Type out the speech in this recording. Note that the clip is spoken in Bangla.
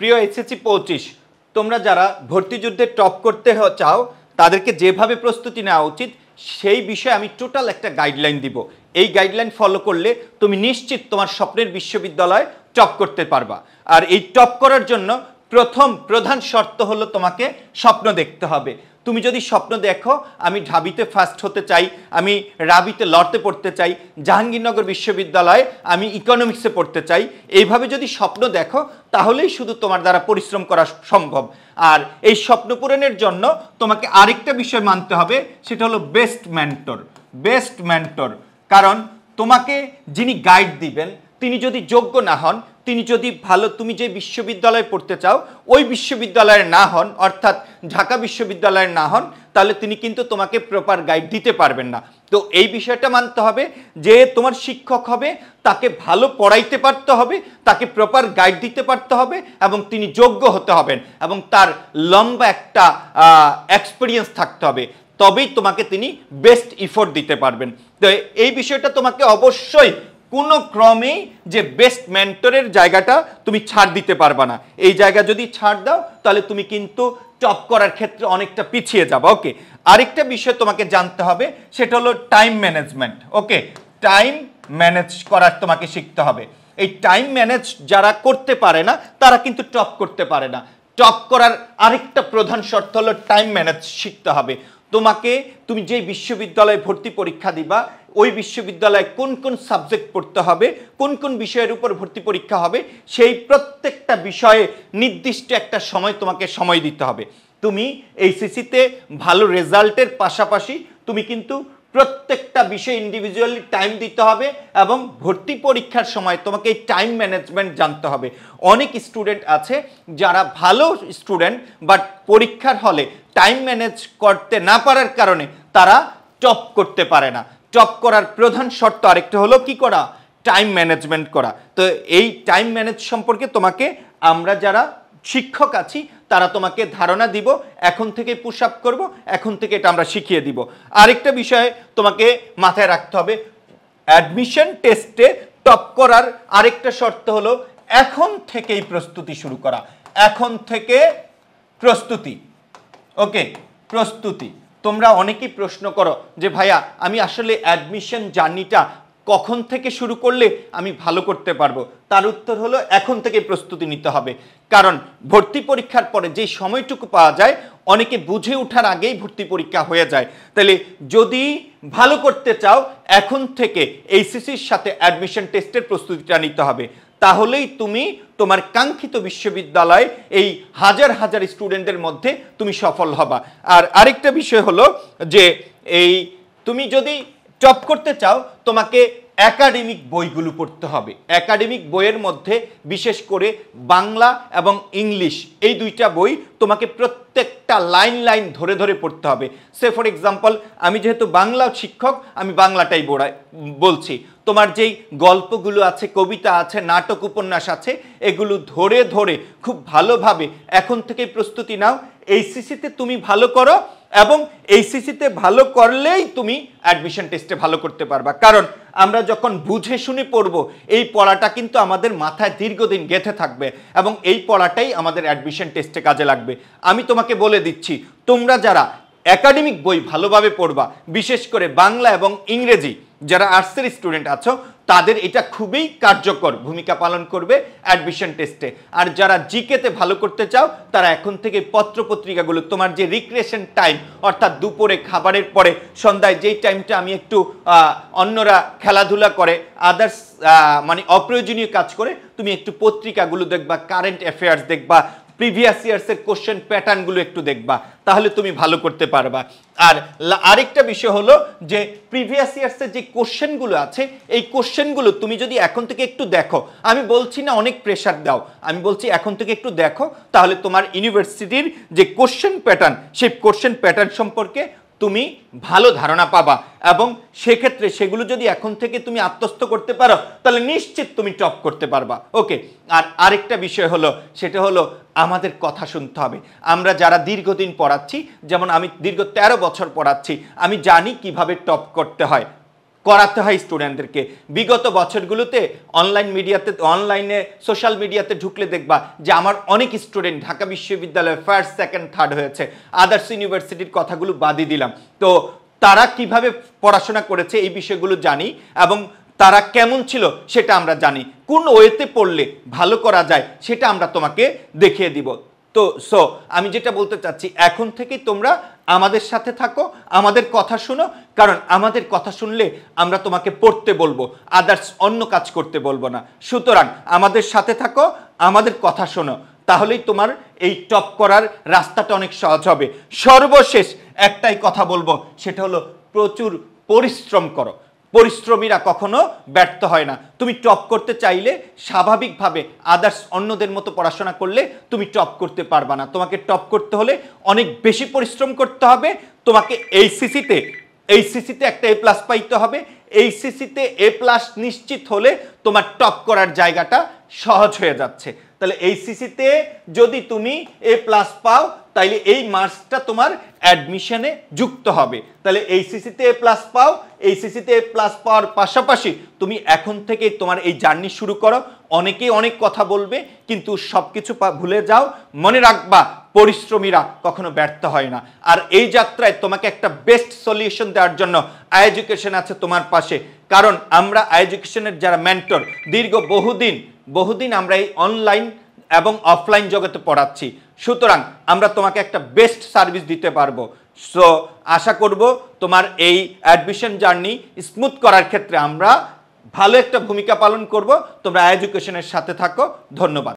প্রিয় এইচএসসি 25 তোমরা যারা ভর্তিযুদ্ধে টপ করতে চাও তাদেরকে যেভাবে প্রস্তুতি নেওয়া উচিত সেই বিষয়ে আমি টোটাল একটা গাইডলাইন দিব। এই গাইডলাইন ফলো করলে তুমি নিশ্চিত তোমার স্বপ্নের বিশ্ববিদ্যালয় টপ করতে পারবা। আর এই টপ করার জন্য প্রধান শর্ত হলো তোমাকে স্বপ্ন দেখতে হবে। তুমি যদি স্বপ্ন দেখো আমি ঢাবিতে ফার্স্ট হতে চাই, আমি রাবিতে লড়তে পড়তে চাই, জাহাঙ্গীরনগর বিশ্ববিদ্যালয়ে আমি ইকোনমিক্সে পড়তে চাই, এইভাবে যদি স্বপ্ন দেখো তাহলেই শুধু তোমার দ্বারা পরিশ্রম করা সম্ভব। আর এই স্বপ্ন পূরণের জন্য তোমাকে আরেকটা বিষয় মানতে হবে, সেটা হলো বেস্ট মেন্টর। কারণ তোমাকে যিনি গাইড দিবেন তিনি যদি যোগ্য না হন, তিনি যদি তুমি যে বিশ্ববিদ্যালয়ে পড়তে চাও ওই বিশ্ববিদ্যালয়ের না হন, অর্থাৎ ঢাকা বিশ্ববিদ্যালয়ের না হন, তাহলে তিনি কিন্তু তোমাকে প্রপার গাইড দিতে পারবেন না। তো এই বিষয়টা মানতে হবে যে তোমার শিক্ষক হবে তাকে ভালো পড়াইতে পারতে হবে, তাকে প্রপার গাইড দিতে পারতে হবে এবং তিনি যোগ্য হতে হবেন এবং তার লম্বা একটা এক্সপিরিয়েন্স থাকতে হবে, তবেই তোমাকে তিনি বেস্ট এফোর্ট দিতে পারবেন। তো এই বিষয়টা তোমাকে অবশ্যই কোনো ক্রমেই যে বেস্ট মেন্টরের জায়গাটা তুমি ছাড় দিতে পারবা না। এই জায়গা যদি ছাড় দাও তাহলে তুমি কিন্তু টপ করার ক্ষেত্রে অনেকটা পিছিয়ে যাবে। ওকে, আরেকটা বিষয় তোমাকে জানতে হবে, সেটা হলো টাইম ম্যানেজমেন্ট। ওকে, টাইম ম্যানেজ করার তোমাকে শিখতে হবে। এই টাইম ম্যানেজ যারা করতে পারে না তারা কিন্তু টপ করতে পারে না। টপ করার আরেকটা প্রধান শর্ত হলো টাইম ম্যানেজ শিখতে হবে। তুমি যে বিশ্ববিদ্যালয়ে ভর্তি পরীক্ষা দিবা ওই বিশ্ববিদ্যালয়ে কোন কোন সাবজেক্ট পড়তে হবে, কোন কোন বিষয়ের উপর ভর্তি পরীক্ষা হবে, সেই প্রত্যেকটা বিষয়ে নির্দিষ্ট একটা তোমাকে সময় দিতে হবে। তুমি এইচএসসিতে ভালো রেজাল্টের পাশাপাশি তুমি কিন্তু প্রত্যেকটা বিষয়ে ইন্ডিভিজুয়ালি টাইম দিতে হবে এবং ভর্তি পরীক্ষার সময় তোমাকে এই টাইম ম্যানেজমেন্ট জানতে হবে। অনেক স্টুডেন্ট আছে যারা ভালো স্টুডেন্ট বাট পরীক্ষার হলে টাইম ম্যানেজ করতে না পারার কারণে তারা টপ করতে পারে না। টপ করার প্রধান শর্ত আরেকটা হলো কি করা, টাইম ম্যানেজমেন্ট করা। তো এই টাইম ম্যানেজ সম্পর্কে তোমাকে আমরা যারা শিক্ষক আছি তারা তোমাকে ধারণা দিব, এখন থেকে পুশ আপ করবো, এখন থেকে এটা আমরা শিখিয়ে দিব। আরেকটা বিষয় তোমাকে মাথায় রাখতে হবে, অ্যাডমিশন টেস্টে টপ করার আরেকটা শর্ত হলো এখন থেকেই প্রস্তুতি শুরু করা। এখন থেকে প্রস্তুতি। ওকে, প্রস্তুতি। তোমরা অনেকেই প্রশ্ন করো যে ভাইয়া আমি আসলে অ্যাডমিশন জার্নিটা কখন থেকে শুরু করলে আমি ভালো করতে পারবো? তার উত্তর হলো এখন থেকে প্রস্তুতি নিতে হবে। কারণ ভর্তি পরীক্ষার পরে যে সময়টুকু পাওয়া যায় অনেকে বুঝে ওঠার আগেই ভর্তি পরীক্ষা হয়ে যায়। তাহলে যদি ভালো করতে চাও এখন থেকে এইচএসসির সাথে অ্যাডমিশন টেস্টের প্রস্তুতিটা নিতে হবে, তাহলেই তুমি তোমার কাঙ্ক্ষিত বিশ্ববিদ্যালয়ে এই হাজার হাজার স্টুডেন্টদের মধ্যে তুমি সফল হবা। আর আরেকটা বিষয় হলো যে তুমি যদি টপ করতে চাও তোমাকে একাডেমিক বইগুলো পড়তে হবে। একাডেমিক বইয়ের মধ্যে বিশেষ করে বাংলা এবং ইংলিশ এই দুইটা বই তোমাকে প্রত্যেকটা লাইন ধরে ধরে পড়তে হবে। সে ফর এক্সাম্পল আমি যেহেতু বাংলা শিক্ষক আমি বাংলাটাই বলছি, তোমার যেই গল্পগুলো আছে, কবিতা আছে, নাটক, উপন্যাস আছে, এগুলো ধরে ধরে খুব ভালোভাবে এখন থেকে প্রস্তুতি নাও। এইচএসসিতে তুমি ভালো করো এবং এইচএসসিতে ভালো করলেই তুমি অ্যাডমিশন টেস্টে ভালো করতে পারবা। কারণ আমরা যখন বুঝে শুনে পড়ব এই পড়াটা কিন্তু আমাদের মাথায় দীর্ঘদিন গেঁথে থাকবে এবং এই পড়াটাই আমাদের অ্যাডমিশন টেস্টে কাজে লাগবে। আমি তোমাকে বলে দিচ্ছি, তোমরা যারা একাডেমিক বই ভালোভাবে পড়বা, বিশেষ করে বাংলা এবং ইংরেজি, যারা আর্টসের স্টুডেন্ট আছো তাদের এটা খুবই কার্যকর ভূমিকা পালন করবে অ্যাডমিশন টেস্টে। আর যারা জিকেতে ভালো করতে চাও তারা এখন থেকে পত্রপত্রিকাগুলো, তোমার যে রিক্রিয়েশন টাইম অর্থাৎ দুপুরে খাবারের পরে সন্ধ্যায় যেই টাইমটা আমি একটু অন্যরা খেলাধুলা করে আদার্স মানে অপ্রয়োজনীয় কাজ করে, তুমি একটু পত্রিকাগুলো দেখবা, কারেন্ট অ্যাফেয়ার্স দেখবা, প্রিভিয়াস ইয়ার্সের কোশ্চেন প্যাটার্নগুলো একটু দেখবা, তাহলে তুমি ভালো করতে পারবা। আর আরেকটা বিষয় হলো যে প্রিভিয়াস ইয়ার্সের যে কোশ্চেনগুলো আছে এই কোশ্চেনগুলো তুমি যদি এখন থেকে একটু দেখো, আমি বলছি না অনেক প্রেশার দাও, আমি বলছি এখন থেকে একটু দেখো, তাহলে তোমার ইউনিভার্সিটির যে কোশ্চেন প্যাটার্ন সেই কোশ্চেন প্যাটার্ন সম্পর্কে তুমি ভালো ধারণা পাবা এবং সেক্ষেত্রে সেগুলো যদি এখন থেকে তুমি আত্মস্থ করতে পারো তাহলে নিশ্চিত তুমি টপ করতে পারবা। ওকে, আর আরেকটা বিষয় হলো সেটা হলো আমাদের কথা শুনতে হবে। আমরা যারা দীর্ঘদিন পড়াচ্ছি, যেমন আমি দীর্ঘ 13 বছর পড়াচ্ছি, আমি জানি কিভাবে টপ করতে হয়। করাতে হয় স্টুডেন্টদেরকে। বিগত বছরগুলোতে অনলাইনে সোশ্যাল মিডিয়াতে ঢুকলে দেখবা যে আমার অনেক স্টুডেন্ট ঢাকা বিশ্ববিদ্যালয়ে ফার্স্ট সেকেন্ড থার্ড হয়েছে, আদার্স ইউনিভার্সিটির কথাগুলো বাদই দিলাম। তো তারা কিভাবে পড়াশোনা করেছে এই বিষয়গুলো জানি, এবং তারা কেমন ছিল সেটা আমরা জানি। কোন ওয়েতে পড়লে ভালো করা যায় সেটা আমরা তোমাকে দেখিয়ে দিব। তো আমি যেটা বলতে চাচ্ছি, এখন থেকেই তোমরা আমাদের সাথে থাকো, আমাদের কথা শুনো, কারণ আমাদের কথা শুনলে আমরা তোমাকে পড়তে বলবো, আদার্স অন্য কাজ করতে বলবো না। সুতরাং আমাদের সাথে থাকো, আমাদের কথা শোনো, তাহলেই তোমার এই টপ করার রাস্তাটা অনেক সহজ হবে। সর্বশেষ একটাই কথা বলবো, সেটা হলো প্রচুর পরিশ্রম করো। পরিশ্রমীরা কখনো ব্যর্থ হয় না। তুমি টপ করতে চাইলে স্বাভাবিকভাবে আদার্স অন্যদের মতো পড়াশোনা করলে তুমি টপ করতে পারবা না। তোমাকে টপ করতে হলে অনেক বেশি পরিশ্রম করতে হবে। তোমাকে এইচএসসিতে একটা এ প্লাস পাইতে হবে। এইচএসসিতে এ প্লাস নিশ্চিত হলে তোমার টপ করার জায়গাটা সহজ হয়ে যাচ্ছে। তাহলে এইচএসসিতে যদি তুমি এ প্লাস পাও, তাইলে এই মার্কসটা তোমার অ্যাডমিশনে যুক্ত হবে। তাহলে এইচএসসিতে এ প্লাস পাও, এইচএসসিতে এ প্লাস পাওয়ার পাশাপাশি তুমি এখন থেকে তোমার এই জার্নি শুরু করো। অনেকেই অনেক কথা বলবে, কিন্তু সব কিছু ভুলে যাও। মনে রাখবা, পরিশ্রমীরা কখনো ব্যর্থ হয় না। আর এই যাত্রায় তোমাকে একটা বেস্ট সলিউশন দেওয়ার জন্য আইএডুকেশন আছে তোমার পাশে। কারণ আমরা আইএডুকেশনের যারা মেন্টর, দীর্ঘ বহুদিন আমরা এই অনলাইন এবং অফলাইন জগতে পড়াচ্ছি। সুতরাং আমরা তোমাকে একটা বেস্ট সার্ভিস দিতে পারবো। সো আশা করব তোমার এই অ্যাডমিশন জার্নি স্মুথ করার ক্ষেত্রে আমরা ভালো একটা ভূমিকা পালন করব। তোমরা এডুকেশনের সাথে থাকো। ধন্যবাদ।